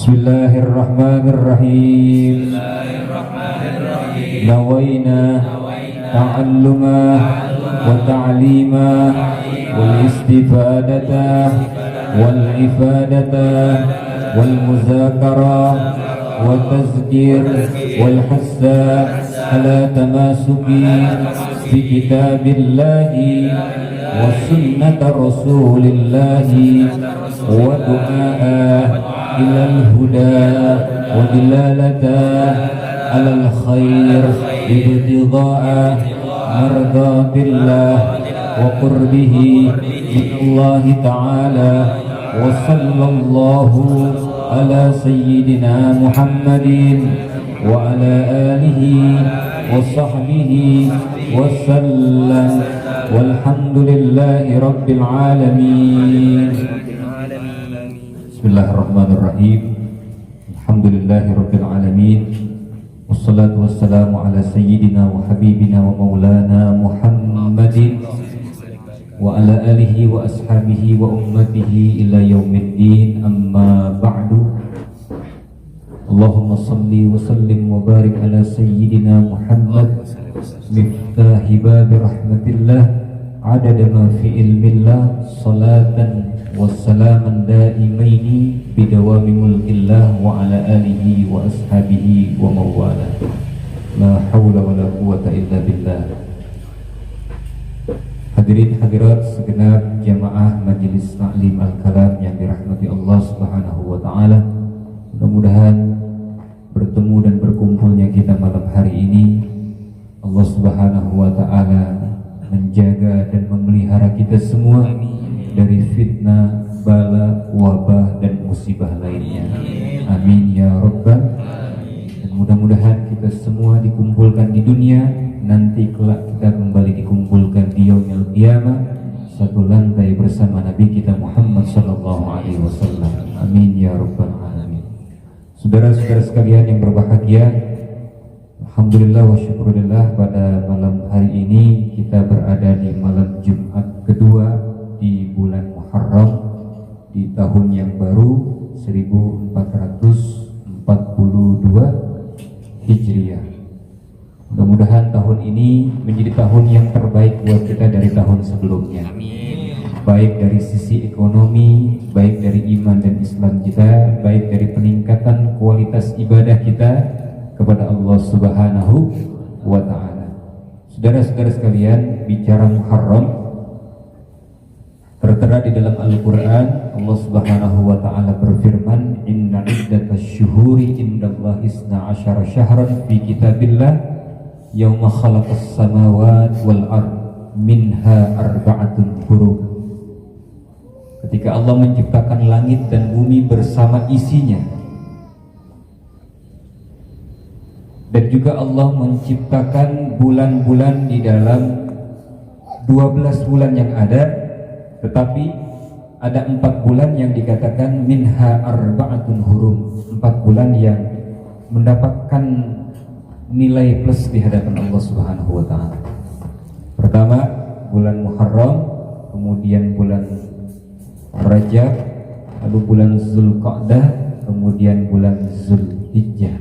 Bismillahirrahmanirrahim. Nawaina ta'alluma wa ta'lima wal istifadata wal ifadata wal muzakara wa tazkir wal hassa ala tamasuki bi kitabillahi wa sunnata rasulillahi wa du'a ilal huda wa dilalata alal khair ibtigha'a mardatillah wa qurbihi minallahi ta'ala wa sallallahu ala sayyidina Muhammadin wa ala alihi wa sahbihi wa sallam walhamdulillahi rabbil alamin. Bismillahirrahmanirrahim. Alhamdulillahi rabbil alamin. Wassalatu wassalamu ala sayyidina wa habibina wa maulana Muhammadin wa ala alihi wa ashabihi wa ummatihi ila yaumiddin, amma ba'du. Allahumma salli wa sallim wa barik ala sayyidina Muhammad miftahi babi rahmatillah adada ma fi ilmillah salatan wassalaman daimaini bidawami mulkillah wa ala alihi wa ashabihi wa mawala. La hawla wa la quwata illa billah. Hadirin hadirat segenap jamaah Majelis Ta'lim Al-Kalam yang dirahmati Allah Subhanahu wa taala. Mudah-mudahan bertemu dan berkumpulnya kita malam hari ini Allah Subhanahu wa taala menjaga dan memelihara kita semua dari fitnah, bala, wabah dan musibah lainnya. Amin ya rabbal. Dan mudah-mudahan kita semua dikumpulkan di dunia, nanti kelak kita kembali dikumpulkan di yaumil qiyamah satu lantai bersama Nabi kita Muhammad sallallahu alaihi wasallam. Amin ya rabbal alamin. Saudara-saudara sekalian yang berbahagia, alhamdulillah wa syukurillah, pada malam hari ini kita berada di malam Jumat kedua di bulan Muharram di tahun yang baru 1442 Hijriah. Mudah-mudahan tahun ini menjadi tahun yang terbaik buat kita dari tahun sebelumnya. Baik dari sisi ekonomi, baik dari iman dan Islam kita, baik dari peningkatan kualitas ibadah kita kepada Allah Subhanahu wa ta'ala. Saudara-saudara sekalian, bicara Muharram, tertera di dalam Al-Quran, Allah Subhanahu wa ta'ala berfirman, inna iddatash syuhuri indallahi isna asyara syahran fi kitabillah yawma khalaqas samawati wal ard minha arba'atun hurum. Ketika Allah menciptakan langit dan bumi bersama isinya, dan juga Allah menciptakan bulan-bulan di dalam 12 bulan yang ada, tetapi ada 4 bulan yang dikatakan minha arba'atun hurum, 4 bulan yang mendapatkan nilai plus di hadapan Allah Subhanahu wa ta'ala. Pertama bulan Muharram, kemudian bulan Rajab, lalu bulan Zulqa'dah, kemudian bulan Zulhijjah.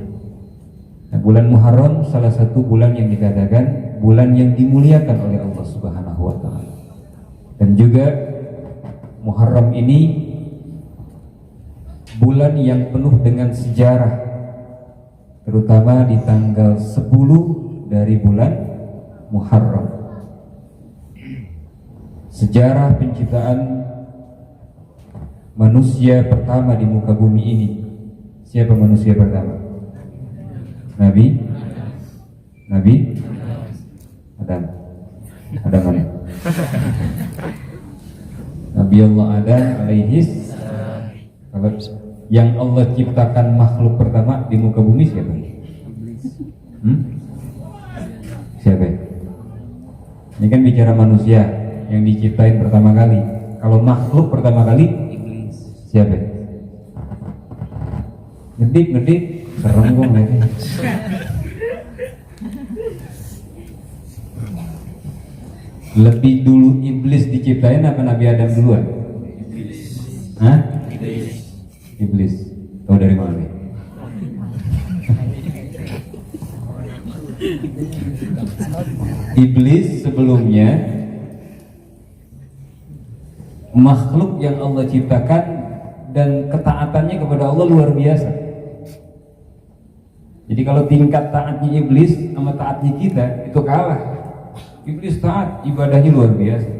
Nah, bulan Muharram salah satu bulan yang dikatakan bulan yang dimuliakan oleh Allah Subhanahu wa ta'ala. Dan juga Muharram ini bulan yang penuh dengan sejarah, terutama di tanggal 10 dari bulan Muharram. Sejarah penciptaan manusia pertama di muka bumi ini. Siapa manusia pertama? Nabi Adam. Adam mana? Nabi Allah Adam alaihis. Kalau yang Allah ciptakan makhluk pertama di muka bumi siapa? Siapa? Ini kan bicara manusia yang diciptain pertama kali. Kalau makhluk pertama kali siapa? Ngedik serem gue ngeliatnya. Lebih dulu iblis diciptain apa Nabi Adam duluan? Iblis. Iblis. Tahu dari mana? Iblis sebelumnya makhluk yang Allah ciptakan dan ketaatannya kepada Allah luar biasa. Jadi kalau tingkat taatnya iblis sama taatnya kita itu kalah. Iblis taat, ibadahnya luar biasa.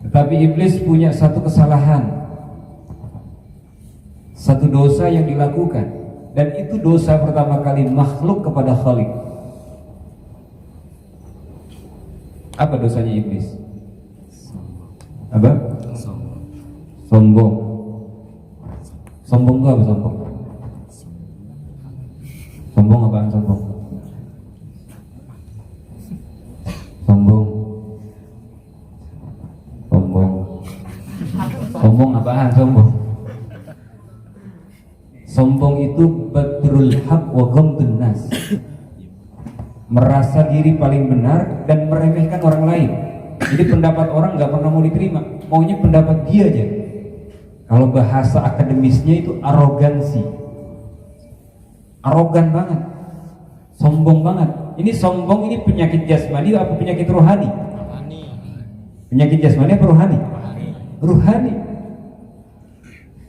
Tetapi iblis punya satu kesalahan, satu dosa yang dilakukan, dan itu dosa pertama kali makhluk kepada Khalik. Apa dosanya iblis? Apa? Sombong. Sombong itu apa sombong? Sombong apaan sombong? Sombong. Sombong. Sombong apaan sombong? Sombong itu batrul haq wa ghamdun nas. Merasa diri paling benar dan meremehkan orang lain. Jadi pendapat orang nggak pernah mau diterima, maunya pendapat dia aja. Kalau bahasa akademisnya itu arogansi. Arogan banget, sombong banget. Ini sombong, ini penyakit jasmani apa penyakit rohani? Penyakit jasmani apa rohani? Rohani.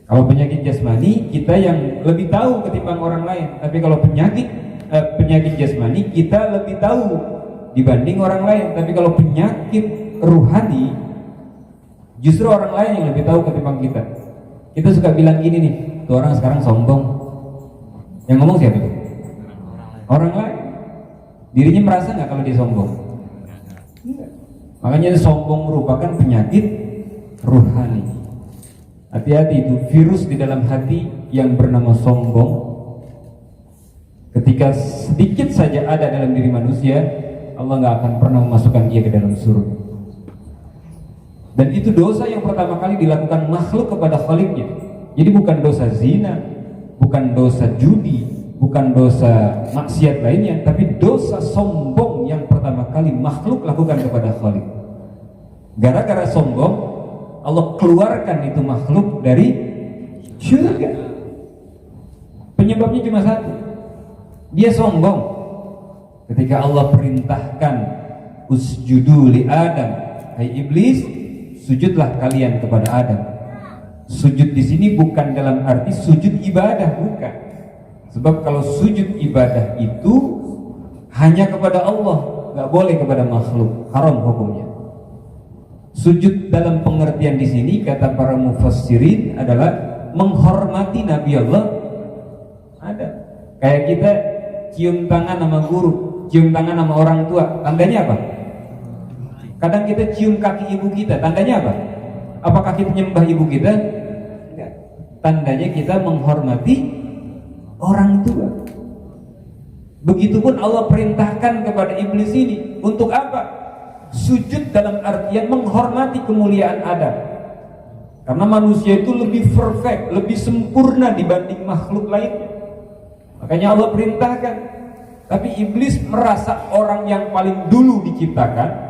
Kalau penyakit jasmani kita yang lebih tahu ketimbang orang lain. Tapi kalau penyakit jasmani kita lebih tahu dibanding orang lain. Tapi kalau penyakit rohani justru orang lain yang lebih tahu ketimbang kita. Kita suka bilang gini nih, tuh orang sekarang sombong. Yang ngomong siapa itu? Orang lain. Dirinya merasa nggak kalau dia sombong? Enggak. Makanya sombong merupakan penyakit ruhani. Hati-hati, itu virus di dalam hati yang bernama sombong. Ketika sedikit saja ada dalam diri manusia, Allah nggak akan pernah memasukkan dia ke dalam surga. Dan itu dosa yang pertama kali dilakukan makhluk kepada Khaliknya. Jadi bukan dosa zina, bukan dosa judi, bukan dosa maksiat lainnya, tapi dosa sombong yang pertama kali makhluk lakukan kepada Khalik. Gara-gara sombong, Allah keluarkan itu makhluk dari surga. Penyebabnya cuma satu, dia sombong. Ketika Allah perintahkan usjudu li Adam, hai iblis, sujudlah kalian kepada Adam. Sujud di sini bukan dalam arti sujud ibadah, bukan. Sebab kalau sujud ibadah itu hanya kepada Allah, nggak boleh kepada makhluk, haram hukumnya. Sujud dalam pengertian di sini kata para mufassirin adalah menghormati Nabi Allah Adam. Kayak kita cium tangan sama guru, cium tangan sama orang tua, tandanya apa? Kadang kita cium kaki ibu kita, tandanya apa? Apakah kita menyembah ibu kita? Enggak. Tandanya kita menghormati orang tua. Begitupun Allah perintahkan kepada iblis ini untuk apa? Sujud dalam artian menghormati kemuliaan Adam. Karena manusia itu lebih perfect, lebih sempurna dibanding makhluk lainnya. Makanya Allah perintahkan. Tapi iblis merasa orang yang paling dulu diciptakan.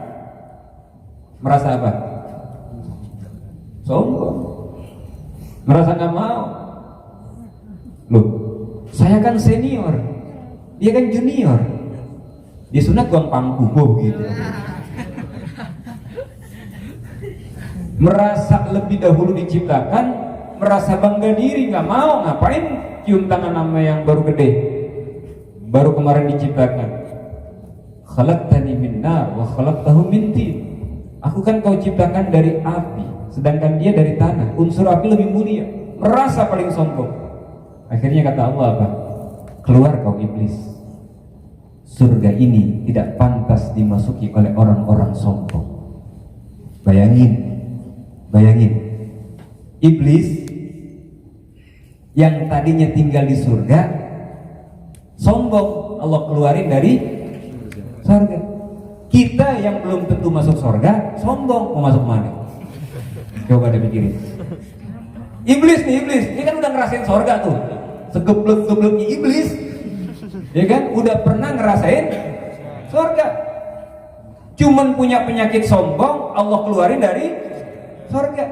Merasa apa? Sombong. Merasa gak mau. Loh, saya kan senior, dia kan junior. Dia sunat gua pangku gitu. Merasa lebih dahulu diciptakan, merasa bangga diri, nggak mau, ngapain cium tangan sama yang baru gede, baru kemarin diciptakan. Khalaqtani min nar wa khalaqtahu min tin. Aku kan kau ciptakan dari api, sedangkan dia dari tanah. Unsur api lebih mulia. Merasa paling sombong. Akhirnya kata Allah apa? Keluar kau iblis. Surga ini tidak pantas dimasuki oleh orang-orang sombong. Bayangin. Iblis yang tadinya tinggal di surga sombong, Allah keluarin dari surga. Kita yang belum tentu masuk surga sombong, mau masuk mana? Coba deh pikirin. Iblis, ini kan udah ngerasain surga tuh, segeblek-gebleknya iblis, ya kan? Udah pernah ngerasain surga. Cuman punya penyakit sombong, Allah keluarin dari surga.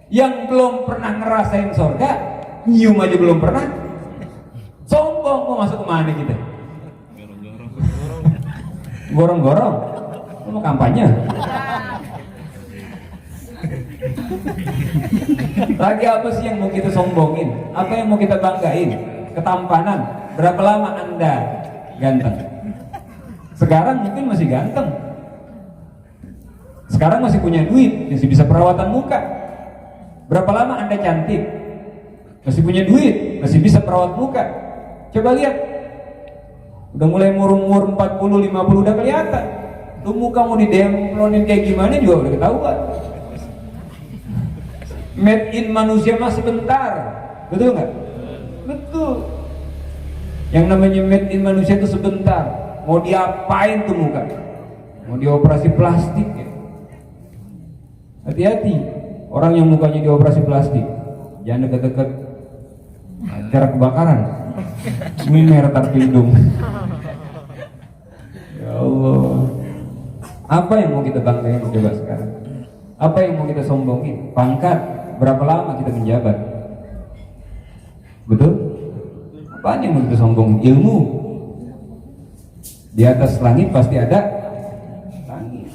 Yang belum pernah ngerasain surga, nyium aja belum pernah, sombong. Mau masuk kemana kita? Gorong-gorong. Lu mau kampanye? Lagi apa sih yang mau kita sombongin? Apa yang mau kita banggain? Ketampanan. Berapa lama Anda ganteng? Sekarang mungkin masih ganteng. Sekarang masih punya duit, masih bisa perawatan muka. Berapa lama Anda cantik? Masih punya duit, masih bisa perawat muka. Coba lihat. Udah mulai umur 40, 50 udah kelihatan. Lu muka mau didemplonin kayak gimana juga udah ketahuan. Made in manusia mah sebentar. Betul nggak? Betul. Yang namanya made in manusia itu sebentar. Mau diapain tuh muka? Mau dioperasi plastik ya? Hati-hati. Orang yang mukanya dioperasi plastik, jangan deket-deket acara kebakaran. Mimer tar hidung. Ya Allah. Apa yang mau kita banggain coba sekarang? Apa yang mau kita sombongin? Pangkat. Berapa lama kita menjabat? Betul? Apaan yang mau kita sombongin? Ilmu. Di atas langit pasti ada langit.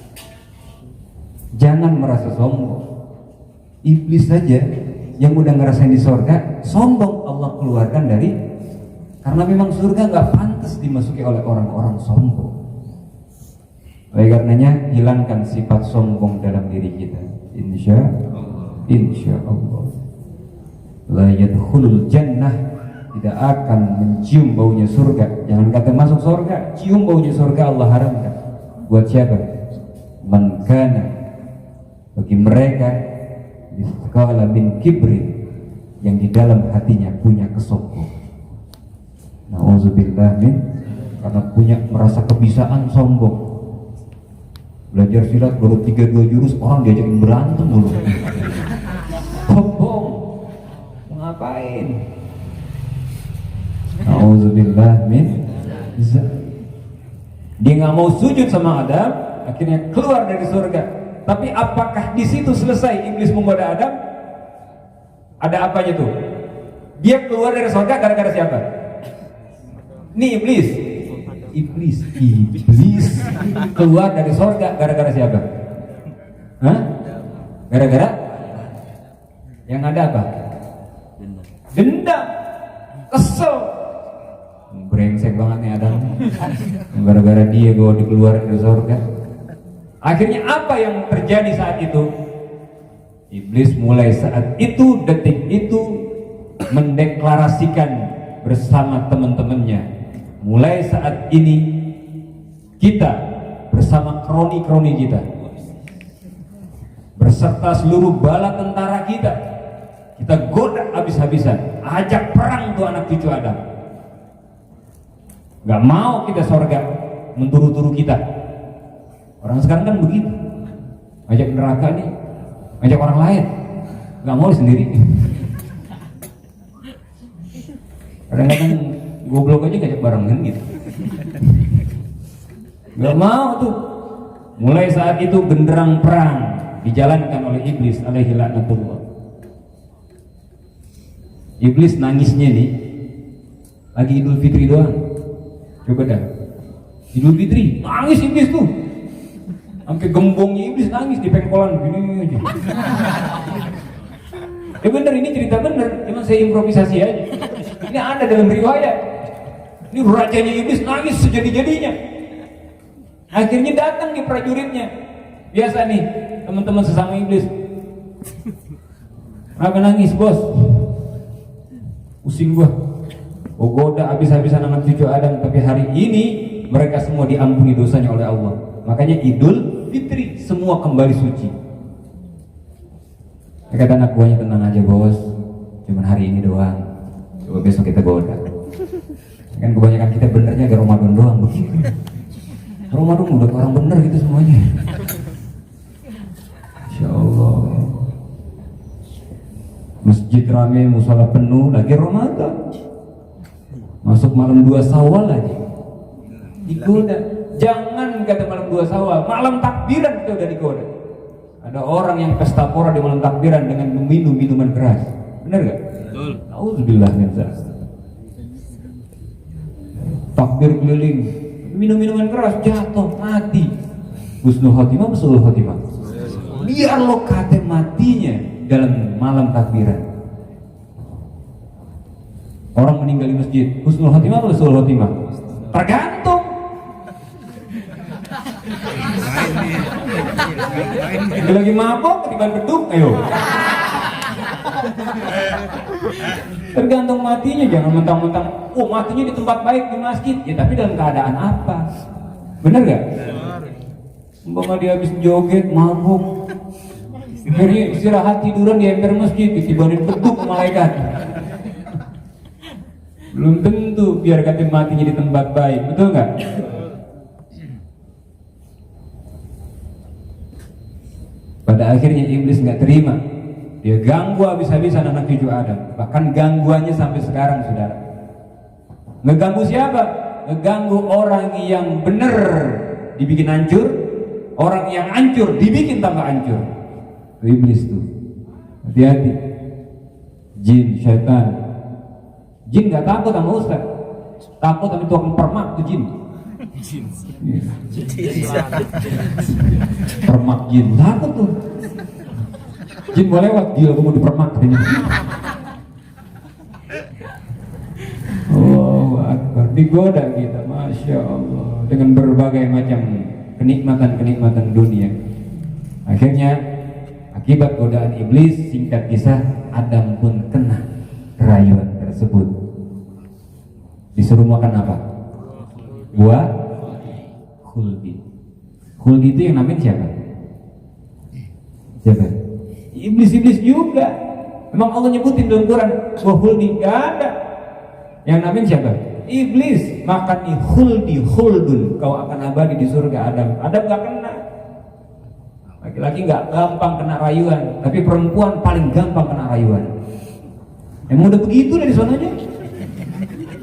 Jangan merasa sombong. Iblis saja yang udah ngerasain di surga, sombong Allah keluarkan dari, karena memang surga gak pantas dimasuki oleh orang-orang sombong. Oleh karenanya hilangkan sifat sombong dalam diri kita. Insya Allah la yadkhulul jannah, tidak akan mencium baunya surga. Jangan kata masuk surga, cium baunya surga Allah haramkan. Buat siapa? Man kana, bagi mereka mithqala min kibrin, yang di dalam hatinya punya kesombongan. Nauzubillah min, karena punya merasa kebisaan sombong. Belajar silat baru 3-2 jurus, orang diajakin berantem dulu. Sombong. Mau ngapain? Nauzubillah min. Dia nggak mau sujud sama Adam, akhirnya keluar dari surga. Tapi apakah di situ selesai iblis menggoda Adam? Ada apanya tuh? Dia keluar dari surga gara-gara siapa? Nih iblis keluar dari surga gara-gara siapa? Hah? Gara-gara yang ada apa? Dendam, kesel, brengsek banget nih Adam. Gara-gara dia gue dikeluarin dari surga. Akhirnya apa yang terjadi saat itu? Iblis mulai saat itu, detik itu, mendeklarasikan bersama teman-temannya, mulai saat ini kita bersama kroni-kroni kita, berserta seluruh bala tentara kita goda habis-habisan, ajak perang tuh anak cucu Adam. Gak mau kita surga menturu-turu kita. Orang sekarang kan begitu, ajak neraka nih, ajak orang lain, gak mau sendiri. Kadang-kadang goblok aja ngajak barengan gitu. Gak mau tuh. Mulai saat itu genderang perang dijalankan oleh iblis alaihi laknatullah. Iblis nangisnya nih lagi Idul Fitri doang. Coba dah, Idul Fitri nangis iblis tuh, sampai gembongnya iblis nangis di pengkolan gini aja. Ya bener, ini cerita bener, cuma saya improvisasi aja. Ini ada dalam riwayat. Ini rajanya iblis nangis sejadi-jadinya. Akhirnya datang nih prajuritnya. Biasa nih teman-teman sesama iblis. Kenapa nangis bos? Pusing gua. Oh goda habis-habisan anak cucu Adam, tapi hari ini mereka semua diampuni dosanya oleh Allah. Makanya Idul Fitri semua kembali suci. Kata anak buahnya, tenang aja bos, cuman hari ini doang. Coba besok kita goda. Kan kebanyakan kita benernya gak Ramadan doang begitu. Ramadan udah orang bener gitu semuanya. Insya Allah. Masjid rame, musola penuh, lagi Ramadan. Masuk malam 2 Syawal lagi digoda. Jangan kata malam 2 Syawal, malam takbiran kita udah digoda. ada orang yang pesta pora di malam takbiran dengan meminum minuman keras. Benar gak? Betul. Auzubillah min dzalik. Takbir keliling, minum minuman keras, jatuh, mati. Husnul khotimah, husnul khotimah. Biar lo kate matinya dalam malam takbiran. Orang meninggal di masjid, husnul khotimah atau husnul khotimah? Tergantung. Dia lagi mabok, ketiban beduk, ayo. Tergantung matinya, jangan mentang-mentang, oh matinya di tempat baik di masjid, ya tapi dalam keadaan apa? Bener gak? Umpama dia habis joget, mabuk, akhirnya istirahat tiduran di ember masjid, ditibanin beduk malaikat. Belum tentu biar kata matinya di tempat baik, betul gak? Pada akhirnya iblis nggak terima, dia ganggu habis-habisan anak cucu Adam. Bahkan gangguannya sampai sekarang, saudara. Ngeganggu siapa? Ngeganggu orang yang benar dibikin hancur, orang yang hancur dibikin tambah hancur. Itu iblis tuh. Hati-hati. Jin, syaitan. Jin nggak takut sama ustaz, takut sama tukang permak tuh jin. Permak jin, takut tuh. Jin mau lewat, gila gue mau dipermak katanya. Allahu Akbar, digoda kita, Masya Allah, dengan berbagai macam kenikmatan-kenikmatan dunia. Akhirnya akibat godaan iblis, singkat kisah, Adam pun kena rayuan tersebut. Disuruh makan apa? Buah khuldi. Khuldi itu yang namain siapa? Siapa? Iblis-iblis juga. Memang Allah nyebutin dalam Quran buah khuldi, gak ada. Yang namain siapa? Iblis. Makan nih khuldi, khuldun, kau akan abadi di surga. Adam gak kena. Laki-laki gak gampang kena rayuan, tapi perempuan paling gampang kena rayuan. Emang udah begitu dari sononya.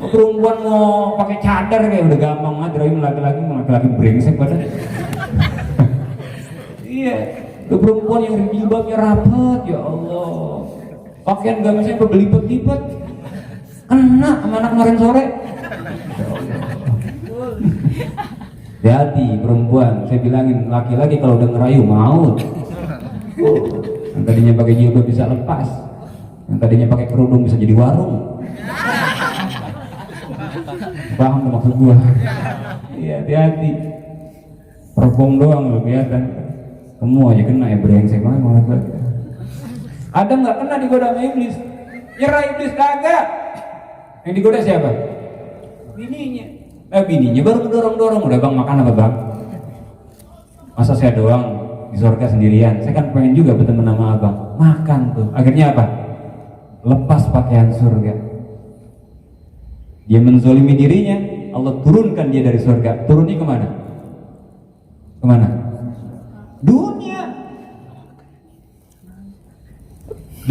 Perempuan mau pakai cadar kayak udah gampang banget, laki-laki brengsek pada. Iya, tuh perempuan yang jilbabnya rapat, ya Allah. Pakaian gamisnya berlipat-lipat, kena sama anak kemarin sore. Hati-hati perempuan, saya bilangin laki-laki kalau udah ngerayu maut. Yang tadinya pakai jilbab bisa lepas, yang tadinya pakai kerudung bisa jadi warung. Paham tuh maksud gua? Iya, hati-hati. Pergong doang lo kelihatan. Kamu aja kena ya, brengsek banget malah. Adam nggak kena digoda sama iblis. Nyerah iblis kagak. Yang digoda siapa? Bininya. Bininya baru mendorong-dorong, udah bang makan apa bang? Masa saya doang di surga sendirian? Saya kan pengen juga bertemu sama abang. Makan tuh. Akhirnya apa? Lepas pakaian surga. Dia menzolimi dirinya, Allah turunkan dia dari surga. Turunnya kemana? Kemana? Dunia.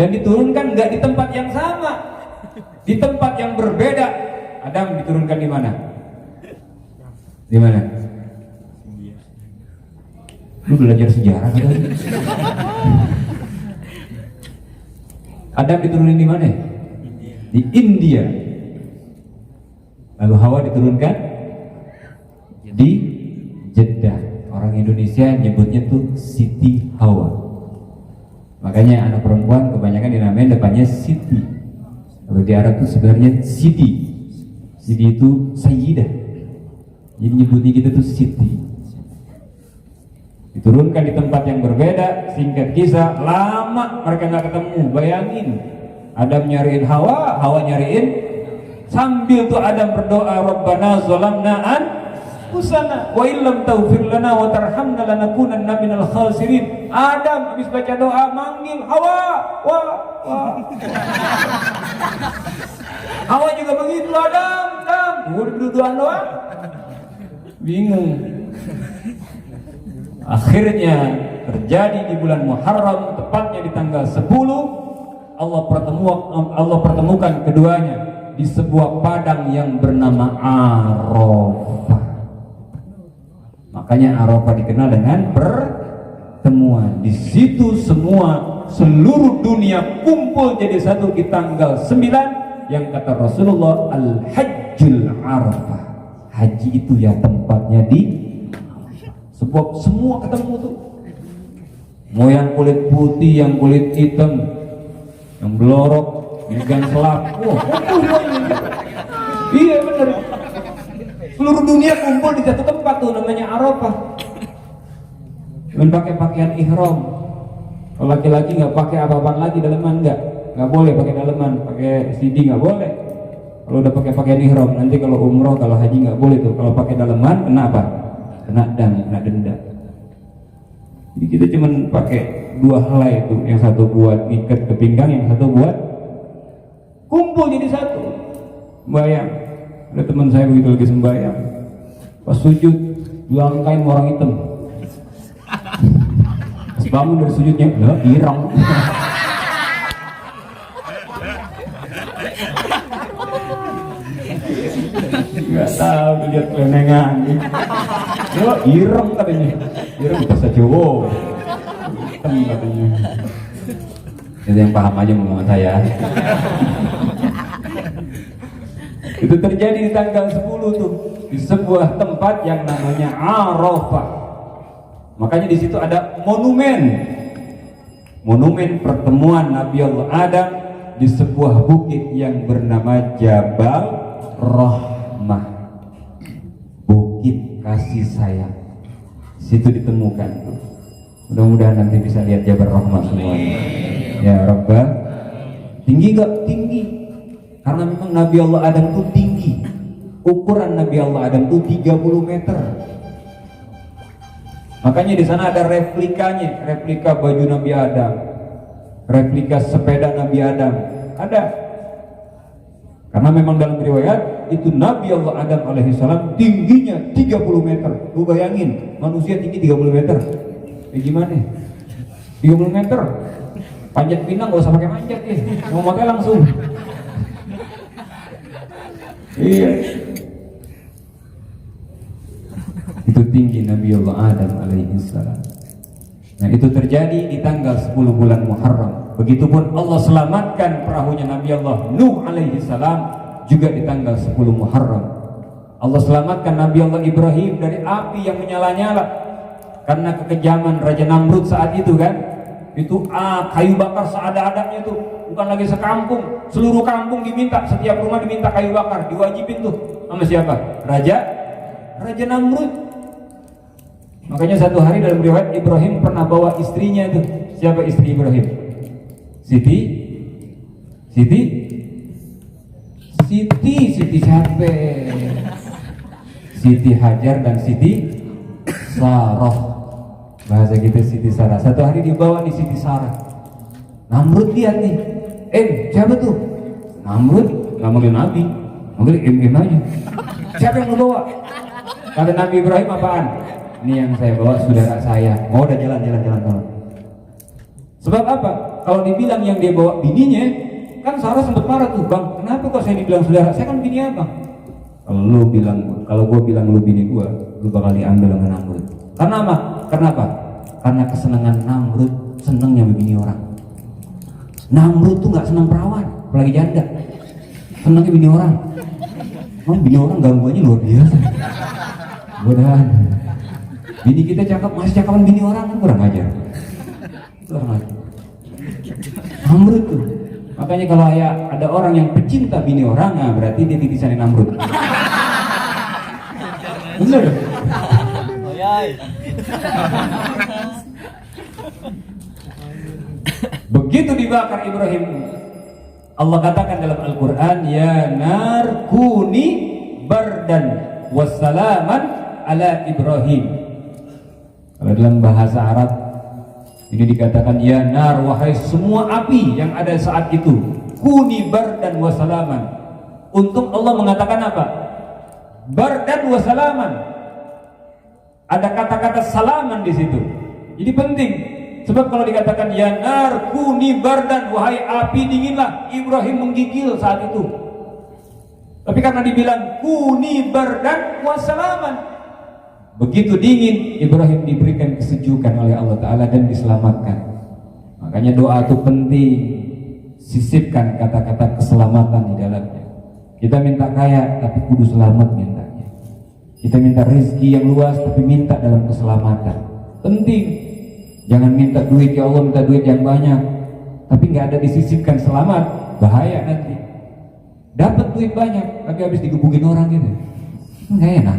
Dan diturunkan nggak di tempat yang sama, di tempat yang berbeda. Adam diturunkan di mana? Di mana? Lu belajar sejarah kan? Adam diturunin di mana? Di India. Lalu Hawa diturunkan di Jeddah. Orang Indonesia nyebutnya tuh Siti Hawa. Makanya anak perempuan kebanyakan dinamain depannya Siti. Kalau di Arab tuh sebenarnya Siti. Siti itu Sayyidah. Jadi nyebutnya kita tuh Siti. Diturunkan di tempat yang berbeda. Singkat kisah, lama mereka nggak ketemu. Bayangin, Adam nyariin Hawa, Hawa nyariin. Sambil tuh Adam berdoa, Rabbana zalamna anfusana wa illam taghfir lana wa tarhamna lanakunanna minal khasirin. Adam habis baca doa manggil Hawa, wah. Hawa juga begitu, Adam. Udah berdoa doang. Bingung. Akhirnya terjadi di bulan Muharram, tepatnya di tanggal 10, Allah pertemukan keduanya di sebuah padang yang bernama Arafah. Makanya Arafah dikenal dengan pertemuan. Di situ semua seluruh dunia kumpul jadi satu di tanggal 9 yang kata Rasulullah al-hajjul arafah. Haji itu ya tempatnya di sebab semua ketemu tuh. Mau yang kulit putih, yang kulit hitam, yang belorok, megang selap. Wah, iya bener. Seluruh dunia kumpul di satu tempat tuh namanya Arafah. Dan pakai pakaian ihram. Kalau laki-laki nggak pakai apa-apaan lagi, daleman nggak boleh pakai daleman, pakai CD nggak boleh. Kalau udah pakai pakaian ihram, nanti kalau umroh, kalau haji nggak boleh tuh. Kalau pakai daleman kena apa? Kena denda. Jadi kita cuma pakai dua helai itu, yang satu buat ikat ke pinggang, yang satu buat kumpul jadi satu. Bayang, ada teman saya begitu lagi sembahyang, pas sujud dilangkain orang hitam. Pas bangun dari sujudnya, lah irang. Gak tahu lihat kelenengan. Lo ireng katanya, ireng bahasa Jawa, hitam katanya. Itu yang paham aja ngomong saya. Itu terjadi di tanggal 10 tuh, di sebuah tempat yang namanya Arafah. Makanya di situ ada monumen pertemuan Nabi Allah Adam di sebuah bukit yang bernama Jabal Rahmah, bukit kasih sayang. Situ ditemukan tuh. Mudah-mudahan nanti bisa lihat Jabal Rahmah semuanya. Ya Rabbah. Tinggi gak? Tinggi. Karena memang Nabi Allah Adam itu tinggi. Ukuran Nabi Allah Adam itu 30 meter. Makanya di sana ada replikanya, replika baju Nabi Adam, replika sepeda Nabi Adam. Ada. Karena memang dalam riwayat itu Nabi Allah Adam alaihissalam tingginya 30 meter. Lu bayangin, manusia tinggi 30 meter. Gimana? 30 meter. Panjat pinang gak usah pakai manjat ya. Mau pakai langsung. Iya. Itu tinggi Nabi Allah Adam alaihissalam. Nah itu terjadi di tanggal 10 bulan Muharram. Begitupun Allah selamatkan perahunya Nabi Allah Nuh alaihissalam juga di tanggal 10 Muharram. Allah selamatkan Nabi Allah Ibrahim dari api yang menyala-nyala karena kekejaman Raja Namrud saat itu kan. Itu kayu bakar seada-adanya tuh, bukan lagi sekampung, seluruh kampung diminta, setiap rumah diminta kayu bakar, diwajibin tuh sama siapa? Raja Namrud. Makanya satu hari dalam riwayat Ibrahim pernah bawa istrinya tuh. Siapa istri Ibrahim? Siti siapa? Siti Hajar dan Siti Sarah. Bahasa kita Siti Sarah. Satu hari dibawa di Siti Sarah. Namrud lihat nih. Siapa tuh? Namrud nggak manggil Nabi, manggil aja. Siapa yang lu bawa? Kata Nabi Ibrahim apaan? Ini yang saya bawa saudara saya. Oh udah jalan. Sebab apa? Kalau dibilang yang dia bawa bininya, kan Sarah sempat marah tuh, bang. Kenapa kok saya dibilang saudara? Saya kan bini abang. Kalau gue bilang lu bini gue, lu bakal diambil sama Namrud. Karena apa? Karena kesenangan Namrud senengnya bini orang. Namrud tuh nggak senang perawan, apalagi janda. Senangnya bini orang. Bini orang gangguannya luar biasa. Mudah-mudahan bini kita cakep, masih cakapan bini orang kan kurang ajar. Namrud tuh. Makanya kalau ada orang yang pecinta bini orang, nah berarti dia titisannya Namrud. Bener. Begitu dibakar Ibrahim, Allah katakan dalam Al-Quran, ya nar kuni bardan wassalaman ala Ibrahim. Kalau dalam bahasa Arab ini dikatakan, ya nar, wahai semua api yang ada saat itu, kuni bardan wassalaman. Untung Allah mengatakan apa? Bardan wassalaman. Ada kata-kata salaman di situ. Jadi penting. Sebab kalau dikatakan ya nar kuni bardan, wahai api dinginlah, Ibrahim menggigil saat itu. Tapi karena dibilang kuni bardan wassalaman, Begitu dingin, Ibrahim diberikan kesejukan oleh Allah Ta'ala dan diselamatkan. Makanya doa itu penting, sisipkan kata-kata keselamatan di dalamnya. Kita minta kaya tapi kudu selamat mintanya. Kita minta rezeki yang luas tapi minta dalam keselamatan. Penting. Jangan minta duit, ya Allah minta duit yang banyak tapi nggak ada disisipkan selamat, bahaya nanti. Dapat duit banyak tapi habis digebukin orang gitu, nggak enak.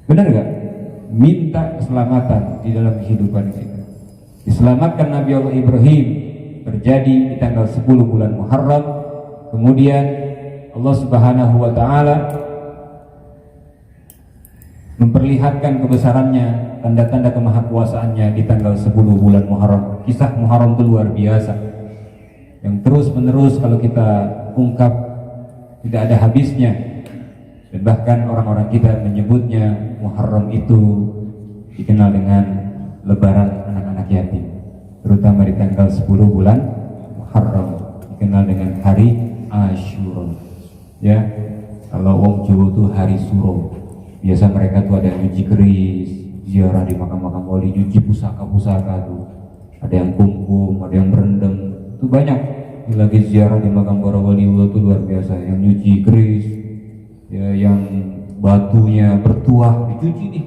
Benar nggak? Minta keselamatan di dalam kehidupan kita. Diselamatkan Nabi Allah Ibrahim terjadi di tanggal 10 bulan Muharram. Kemudian Allah Subhanahu wa Ta'ala memperlihatkan kebesarannya, tanda-tanda kemahakuasaannya di tanggal 10 bulan Muharram. Kisah Muharram itu luar biasa, yang terus menerus kalau kita ungkap tidak ada habisnya. Dan bahkan orang-orang kita menyebutnya Muharram itu dikenal dengan lebaran anak-anak yatim, terutama di tanggal 10 bulan Muharram dikenal dengan hari Asyura. Ya, kalau wong Jawa itu hari Suro. Biasa mereka tuh ada yang nyuci keris, ziarah di makam-makam wali, nyuci pusaka-pusaka tuh. Ada yang kungkum, ada yang berendam, itu banyak. Ini lagi ziarah di makam para wali itu luar biasa. Yang nyuci keris, ya, yang batunya bertuah dicuci nih.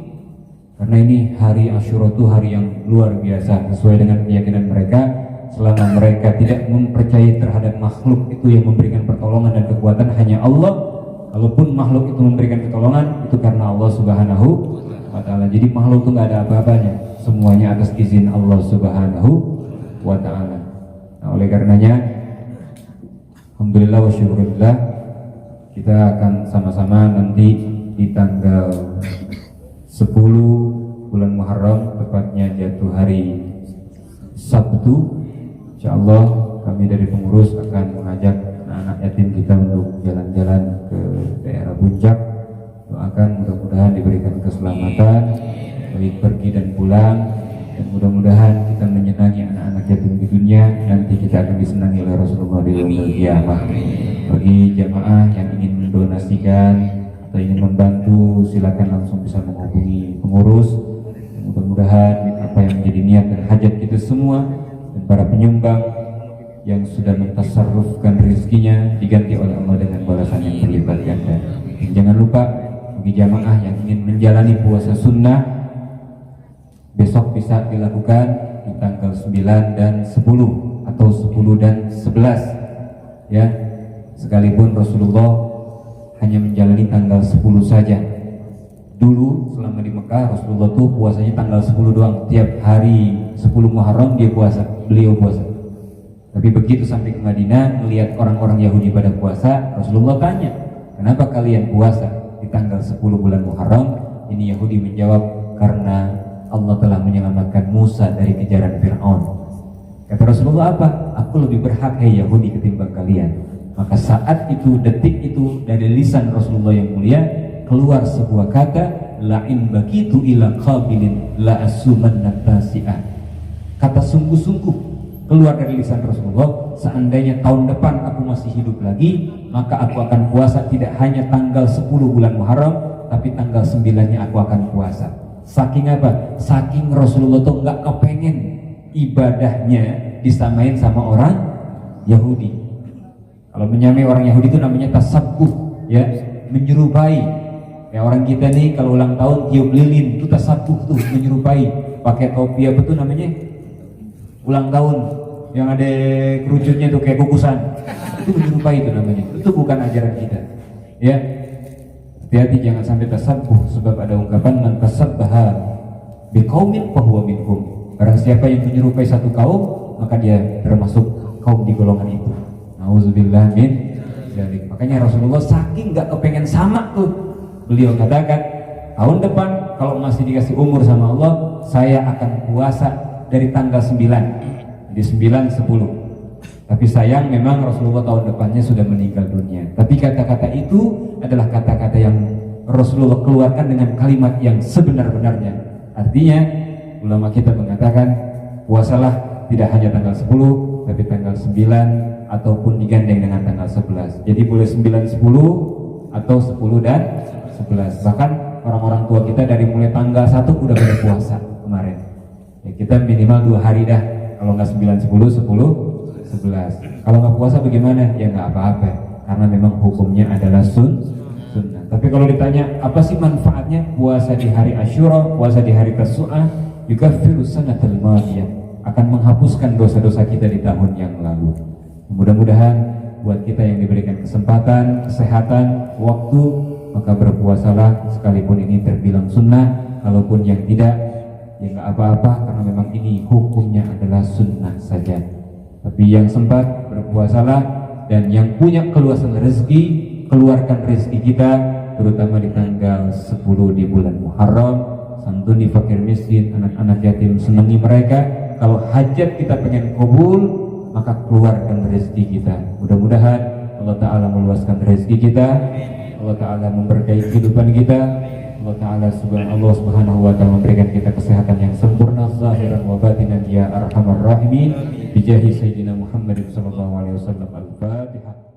Karena ini hari Asyura itu hari yang luar biasa, sesuai dengan keyakinan mereka. Selama mereka tidak mempercayai terhadap makhluk itu yang memberikan pertolongan dan kekuatan, hanya Allah. Kalaupun makhluk itu memberikan pertolongan, itu karena Allah Subhanahu wa Ta'ala. Jadi makhluk itu nggak ada apa-apanya, semuanya atas izin Allah Subhanahu wa Ta'ala. Nah, oleh karenanya, alhamdulillah wa syukurillah, kita akan sama-sama nanti di tanggal 10 bulan Muharram, tepatnya jatuh hari Sabtu. Insyaallah kami dari pengurus akan mengajak anak-anak yatim kita untuk jalan-jalan ke daerah Puncak. Doakan mudah-mudahan diberikan keselamatan baik pergi dan pulang, dan mudah-mudahan kita menyenangi anak-anak yatim di dunia, nanti kita akan disenangi oleh Rasulullah di yaumil qiyamah. Bagi jamaah yang ingin mendonasikan atau ingin membantu, silakan langsung bisa menghubungi pengurus. Mudah-mudahan apa yang menjadi niat dan hajat kita semua dan para penyumbang yang sudah mentasarrufkan rezekinya diganti oleh Allah dengan balasan yang berlipat ganda. Jangan lupa bagi jamaah yang ingin menjalani puasa sunnah, besok bisa dilakukan di tanggal 9 dan 10 atau 10 dan 11 ya. Sekalipun Rasulullah hanya menjalani tanggal 10 saja. Dulu selama di Mekah Rasulullah tuh puasanya tanggal 10 doang. Tiap hari 10 Muharram beliau puasa. Tapi begitu sampai ke Madinah, melihat orang-orang Yahudi pada puasa, Rasulullah tanya, kenapa kalian puasa di tanggal 10 bulan Muharram? Ini Yahudi menjawab, karena Allah telah menyelamatkan Musa dari kejaran Fir'aun. Kata Rasulullah apa? Aku lebih berhak, hei Yahudi, ketimbang kalian. Maka saat itu, detik itu, dari lisan Rasulullah yang mulia keluar sebuah kata, la'in bagitu ila qabilin la asumanna tasi'ah. Kata sungguh-sungguh keluar dari lisan Rasulullah, seandainya tahun depan aku masih hidup lagi, maka aku akan puasa tidak hanya tanggal 10 bulan Muharram, tapi tanggal 9-nya aku akan puasa. Saking apa? Saking Rasulullah tuh nggak kepengen ibadahnya disamain sama orang Yahudi. Kalau menyamai orang Yahudi itu namanya tasabbuh, ya, menyerupai. Ya, orang kita nih kalau ulang tahun tiup lilin itu tasabbuh tuh, menyerupai. Pakai topi apa tuh namanya? Ulang tahun yang ada kerucutnya tuh kayak kukusan. Itu menyerupai itu namanya. Itu bukan ajaran kita. Ya. Hati-hati jangan sampai tasabbuh, sebab ada ungkapan man tasabbaha biqaumin fahuwa minhum. Barang siapa yang menyerupai satu kaum, maka dia termasuk kaum di golongan itu. Nauzubillah min dzalik. Makanya Rasulullah saking enggak kepengen sama tuh, beliau katakan, tahun depan kalau masih dikasih umur sama Allah, saya akan puasa dari tanggal 9. Di 9, 10. Tapi sayang memang Rasulullah tahun depannya sudah meninggal dunia. Tapi kata-kata itu adalah kata-kata yang Rasulullah keluarkan dengan kalimat yang sebenar-benarnya. Artinya ulama kita mengatakan puasalah tidak hanya tanggal 10, tapi tanggal 9 ataupun digandeng dengan tanggal 11. Jadi boleh 9, 10 atau 10 dan 11. Bahkan orang-orang tua kita dari mulai tanggal 1 udah berpuasa kemarin. Ya, kita minimal 2 hari dah. Kalau nggak 9, 10, 11. Kalau nggak puasa bagaimana? Ya nggak apa-apa, karena memang hukumnya adalah sunnah. Tapi kalau ditanya apa sih manfaatnya puasa di hari Asyura, puasa di hari Tasu'ah, yukaffiru sanatal madiyah, akan menghapuskan dosa-dosa kita di tahun yang lalu. Mudah-mudahan buat kita yang diberikan kesempatan, kesehatan, waktu, maka berpuasalah sekalipun ini terbilang sunnah. Kalaupun yang tidak, ya nggak apa-apa, karena memang ini hukumnya adalah sunnah saja. Tapi yang sempat berpuasalah, dan yang punya keluasan rezeki, keluarkan rezeki kita, terutama di tanggal 10 di bulan Muharram. Santuni fakir miskin, anak-anak yatim, senangi mereka. Kalau hajat kita pengen kabul, maka keluarkan rezeki kita. Mudah-mudahan Allah Ta'ala meluaskan rezeki kita, Allah Ta'ala memberkahi kehidupan kita, Allah Ta'ala subhanahu wa ta'ala memberikan kita kesehatan yang sempurna zahiran wa batinan ya arhamar rahimin, bijahi Sayyidina Muhammad sallallahu alaihi wasallam. Al-Fatihah.